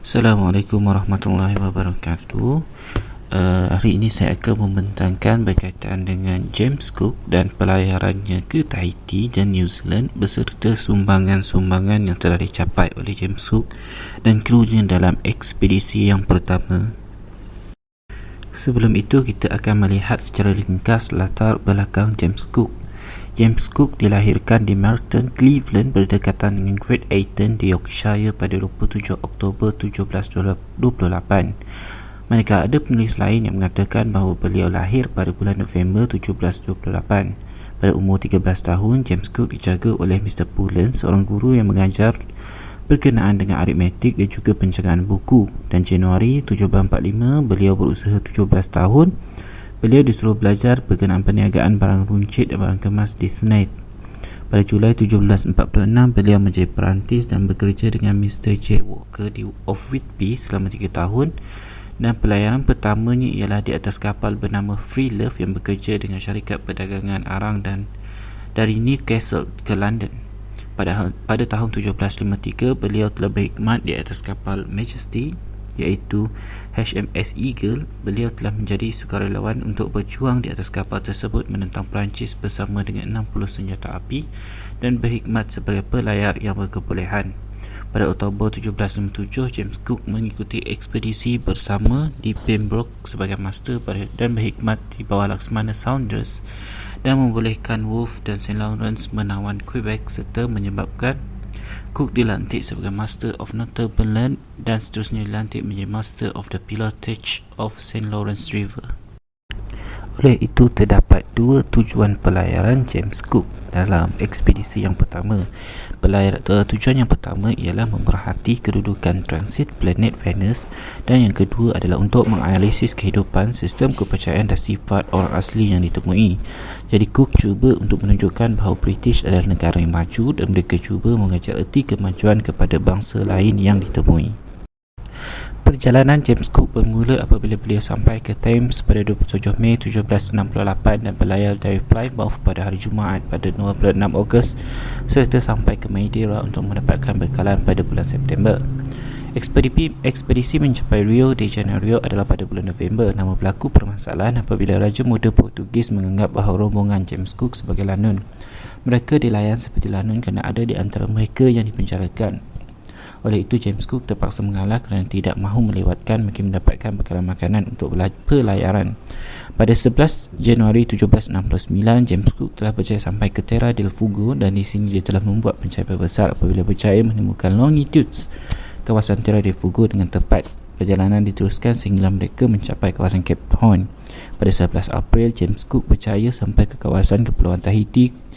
Assalamualaikum warahmatullahi wabarakatuh. Hari ini saya akan membentangkan berkaitan dengan James Cook dan pelayarannya ke Tahiti dan New Zealand beserta sumbangan-sumbangan yang telah dicapai oleh James Cook dan krunya dalam ekspedisi yang pertama. Sebelum itu, kita akan melihat secara ringkas latar belakang James Cook. James Cook dilahirkan di Merton, Cleveland berdekatan dengan Great Ayton di Yorkshire pada 27 Oktober 1728. Manakala ada penulis lain yang mengatakan bahawa beliau lahir pada bulan November 1728. Pada umur 13 tahun, James Cook dijaga oleh Mr. Pullen, seorang guru yang mengajar berkenaan dengan aritmetik dan juga penjagaan buku. Dan Januari 1745, beliau berusaha 17 tahun. Beliau disuruh belajar berkenaan perniagaan barang runcit dan barang kemas di Snaith. Pada Julai 1746, beliau menjadi perantis dan bekerja dengan Mr. J. Walker of Whitby selama 3 tahun. Dan pelayaran pertamanya ialah di atas kapal bernama Free Love yang bekerja dengan syarikat perdagangan arang dan dari Newcastle ke London. Pada tahun 1753, beliau telah berkhidmat di atas kapal Majesty iaitu HMS Eagle. Beliau telah menjadi sukarelawan untuk berjuang di atas kapal tersebut menentang Perancis bersama dengan 60 senjata api dan berkhidmat sebagai pelayar yang berkebolehan. Pada Oktober 1757, James Cook mengikuti ekspedisi bersama di Pembroke sebagai master dan berkhidmat di bawah Laksamana Saunders dan membolehkan Wolfe dan St. Lawrence menawan Quebec serta menyebabkan Cook dilantik sebagai Master of Northumberland dan seterusnya dilantik menjadi Master of the Pilotage of St. Lawrence River. Oleh itu, terdapat dua tujuan pelayaran James Cook dalam ekspedisi yang pertama. Tujuan yang pertama ialah memerhati kedudukan transit planet Venus dan yang kedua adalah untuk menganalisis kehidupan, sistem kepercayaan dan sifat orang asli yang ditemui. Jadi Cook cuba untuk menunjukkan bahawa British adalah negara yang maju dan mereka cuba mengajar erti kemajuan kepada bangsa lain yang ditemui. Perjalanan James Cook bermula apabila beliau sampai ke Thames pada 27 Mei 1768 dan berlayar dari Plymouth pada hari Jumaat pada 26 Ogos serta sampai ke Madeira untuk mendapatkan bekalan pada bulan September. Ekspedisi mencapai Rio de Janeiro adalah pada bulan November. Nama berlaku permasalahan apabila Raja Muda Portugis menganggap bahawa rombongan James Cook sebagai lanun. Mereka dilayan seperti lanun kerana ada di antara mereka yang dipenjarakan. Oleh itu, James Cook terpaksa mengalah kerana tidak mahu melewatkan mungkin mendapatkan bekalan makanan untuk pelayaran. Pada 11 Januari 1769, James Cook telah berjaya sampai ke Terra del Fuego dan di sini dia telah membuat pencapaian besar apabila berjaya menemukan longitudes kawasan Terra del Fuego dengan tepat. Perjalanan diteruskan sehingga mereka mencapai kawasan Cape Horn. Pada 11 April, James Cook berjaya sampai ke kawasan Kepulauan Tahiti.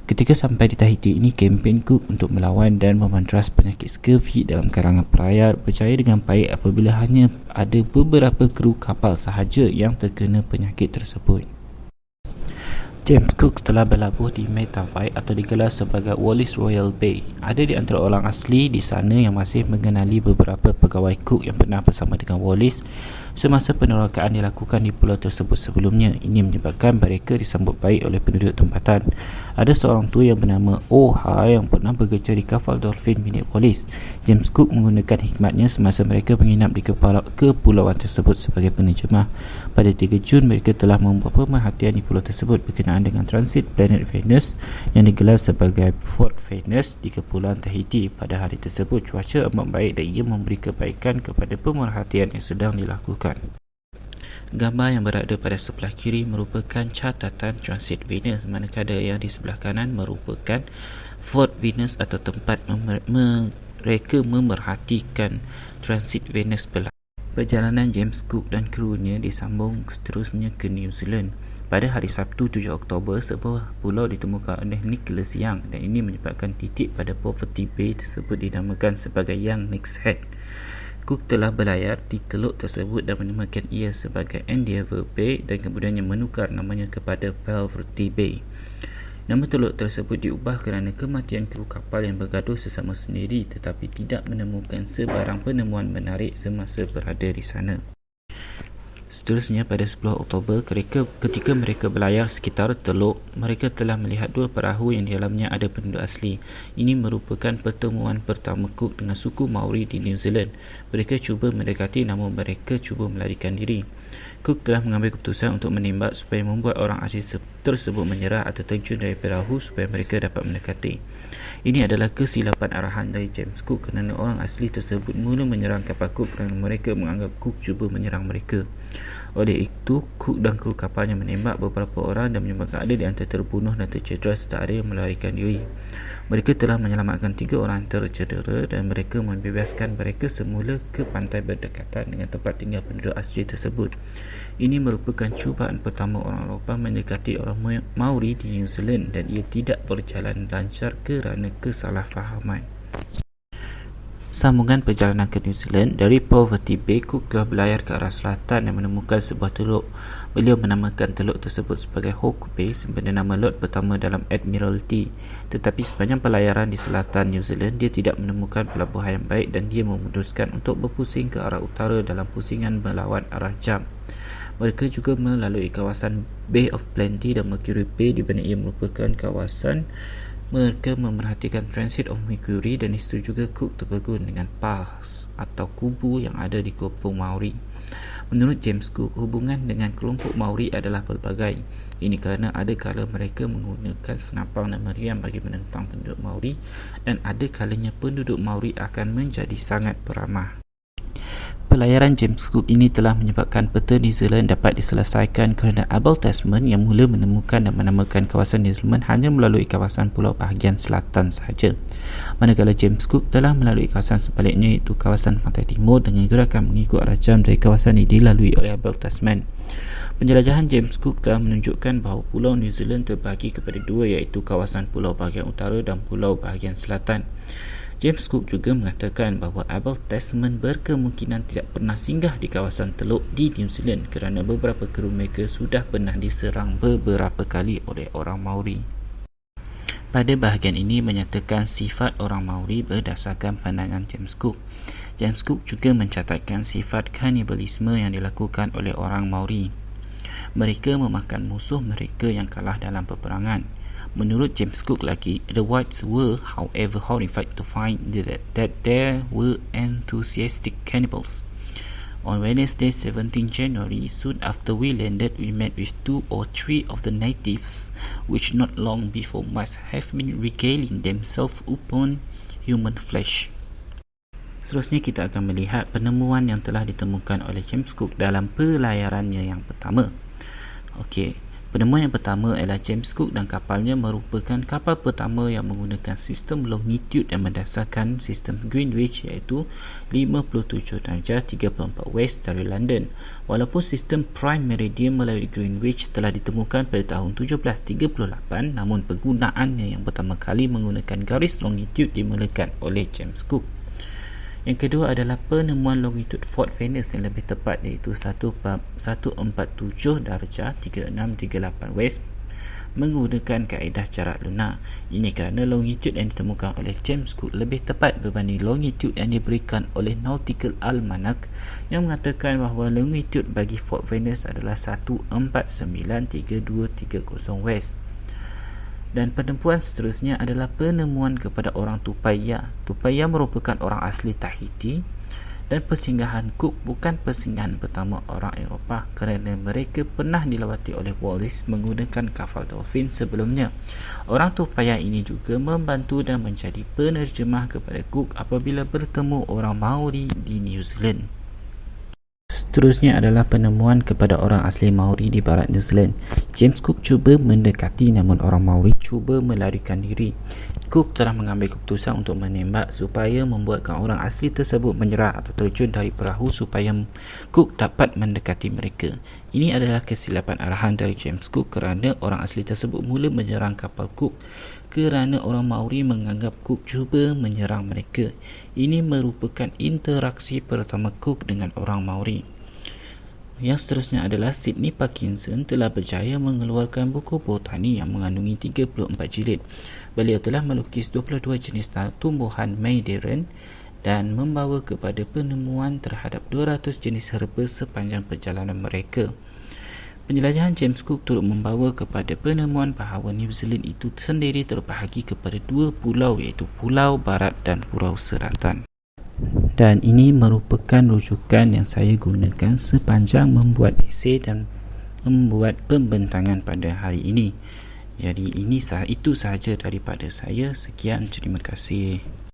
Ketika sampai di Tahiti ini, kempen Cook untuk melawan dan memandras penyakit scurvy dalam kalangan pelayar berjaya dengan baik apabila hanya ada beberapa kru kapal sahaja yang terkena penyakit tersebut. James Cook telah berlabuh di Matavai atau digelar sebagai Wallis Royal Bay. Ada di antara orang asli di sana yang masih mengenali beberapa pegawai Cook yang pernah bersama dengan Wallis semasa penerokaan dilakukan di pulau tersebut sebelumnya. Ini menyebabkan mereka disambut baik oleh penduduk tempatan. Ada seorang tua yang bernama Oha yang pernah bekerja di kapal Dolphin milik Wallis. James Cook menggunakan hikmatnya semasa mereka menginap di kepulauan tersebut sebagai penerjemah. Pada 3 Jun, mereka telah membuat pemerhatian di pulau tersebut berkenaan dengan transit planet Venus yang digelar sebagai Fort Venus di Kepulauan Tahiti. Pada hari tersebut, cuaca amat baik dan ia memberi kebaikan kepada pemerhatian yang sedang dilakukan. Gambar yang berada pada sebelah kiri merupakan catatan transit Venus, manakala yang di sebelah kanan merupakan Fort Venus atau tempat mereka memerhatikan transit Venus berlaku. Perjalanan James Cook dan krunya disambung seterusnya ke New Zealand. Pada hari Sabtu 7 Oktober, sebuah pulau ditemukan oleh Nicholas Young dan ini menyebabkan titik pada Poverty Bay tersebut dinamakan sebagai Young Nicks Head. Cook telah berlayar di teluk tersebut dan menamakan ia sebagai Endeavour Bay dan kemudiannya menukar namanya kepada Belverty Bay. Nama teluk tersebut diubah kerana kematian kru kapal yang bergaduh sesama sendiri tetapi tidak menemukan sebarang penemuan menarik semasa berada di sana. Seterusnya, pada 10 Oktober, ketika mereka berlayar sekitar Teluk, mereka telah melihat dua perahu yang di dalamnya ada penduduk asli. Ini merupakan pertemuan pertama Cook dengan suku Maori di New Zealand. Mereka cuba mendekati, namun mereka cuba melarikan diri. Cook telah mengambil keputusan untuk menembak supaya membuat orang asli tersebut menyerah atau terjun dari perahu supaya mereka dapat mendekati. Ini adalah kesilapan arahan dari James Cook kerana orang asli tersebut mula menyerang kapal Cook kerana mereka menganggap Cook cuba menyerang mereka. Oleh itu, Cook dan kru kapalnya menembak beberapa orang dan menyebabkan ada di antara terbunuh dan tercedera serta ada yang melarikan diri. Mereka telah menyelamatkan 3 orang tercedera dan mereka membebaskan mereka semula ke pantai berdekatan dengan tempat tinggal penduduk asli tersebut. Ini merupakan cubaan pertama orang Eropah mendekati orang Maori di New Zealand dan ia tidak berjalan lancar kerana kesalahfahaman. Sambungan perjalanan ke New Zealand. Dari Poverty Bay, Cook telah berlayar ke arah selatan dan menemukan sebuah teluk. Beliau menamakan teluk tersebut sebagai Hawke Bay sempena nama lot pertama dalam Admiralty. Tetapi sepanjang pelayaran di selatan New Zealand, dia tidak menemukan pelabuhan yang baik dan dia memutuskan untuk berpusing ke arah utara dalam pusingan melawan arah jam. Mereka juga melalui kawasan Bay of Plenty dan Mercury Bay di mana ia merupakan kawasan mereka memerhatikan transit of Mercury dan di situ juga Cook terpegun dengan pass atau kubu yang ada di kampung Maori. Menurut James Cook, hubungan dengan kelompok Maori adalah pelbagai. Ini kerana ada kala mereka menggunakan senapang dan meriam bagi menentang penduduk Maori dan ada kalanya penduduk Maori akan menjadi sangat beramah. Pelayaran James Cook ini telah menyebabkan peta New Zealand dapat diselesaikan kerana Abel Tasman yang mula menemukan dan menamakan kawasan New Zealand hanya melalui kawasan pulau bahagian selatan sahaja. Manakala James Cook telah melalui kawasan sebaliknya iaitu kawasan pantai timur dengan gerakan mengikut arah jam dari kawasan ini dilalui oleh Abel Tasman. Penjelajahan James Cook telah menunjukkan bahawa pulau New Zealand terbahagi kepada dua iaitu kawasan pulau bahagian utara dan pulau bahagian selatan. James Cook juga mengatakan bahawa Abel Tasman berkemungkinan tidak pernah singgah di kawasan teluk di New Zealand kerana beberapa kru mereka sudah pernah diserang beberapa kali oleh orang Maori. Pada bahagian ini menyatakan sifat orang Maori berdasarkan pandangan James Cook. James Cook juga mencatatkan sifat kanibalisme yang dilakukan oleh orang Maori. Mereka memakan musuh mereka yang kalah dalam peperangan. Menurut James Cook lagi, the whites were, however, horrified to find that there were enthusiastic cannibals. On Wednesday, 17 January, soon after we landed, we met with 2 or 3 of the natives, which not long before must have been regaling themselves upon human flesh. Seterusnya kita akan melihat penemuan yang telah ditemukan oleh James Cook dalam pelayarannya yang pertama. Penemuan yang pertama ialah James Cook dan kapalnya merupakan kapal pertama yang menggunakan sistem longitude dan berdasarkan sistem Greenwich iaitu 57 darjah 34 west dari London. Walaupun sistem prime meridian melalui Greenwich telah ditemukan pada tahun 1738, namun penggunaannya yang pertama kali menggunakan garis longitude dimulakan oleh James Cook. Yang kedua adalah penemuan longitude Fort Venus yang lebih tepat iaitu 147 darjah 3638 west menggunakan kaedah jarak lunar. Ini kerana longitude yang ditemukan oleh James Cook lebih tepat berbanding longitude yang diberikan oleh Nautical Almanac yang mengatakan bahawa longitude bagi Fort Venus adalah 1493230 west. Dan penemuan seterusnya adalah penemuan kepada orang Tupaya. Tupaya merupakan orang asli Tahiti dan persinggahan Cook bukan persinggahan pertama orang Eropah kerana mereka pernah dilawati oleh Wallis menggunakan kapal dolphin sebelumnya. Orang Tupaya ini juga membantu dan menjadi penerjemah kepada Cook apabila bertemu orang Maori di New Zealand. Seterusnya adalah penemuan kepada orang asli Maori di barat New Zealand. James Cook cuba mendekati namun orang Maori cuba melarikan diri. Cook telah mengambil keputusan untuk menembak supaya membuatkan orang asli tersebut menyerah atau terjun dari perahu supaya Cook dapat mendekati mereka. Ini adalah kesilapan arahan dari James Cook kerana orang asli tersebut mula menyerang kapal Cook kerana orang Maori menganggap Cook cuba menyerang mereka. Ini merupakan interaksi pertama Cook dengan orang Maori. Yang seterusnya adalah Sydney Parkinson telah berjaya mengeluarkan buku botani yang mengandungi 34 jilid. Beliau telah melukis 22 jenis tumbuhan Madeiran dan membawa kepada penemuan terhadap 200 jenis herba sepanjang perjalanan mereka. Penjelajahan James Cook turut membawa kepada penemuan bahawa New Zealand itu sendiri terbahagi kepada 2 pulau, iaitu Pulau Barat dan Pulau Selatan. Dan ini merupakan rujukan yang saya gunakan sepanjang membuat esei dan membuat pembentangan pada hari ini. Jadi itu sahaja daripada saya. Sekian, terima kasih.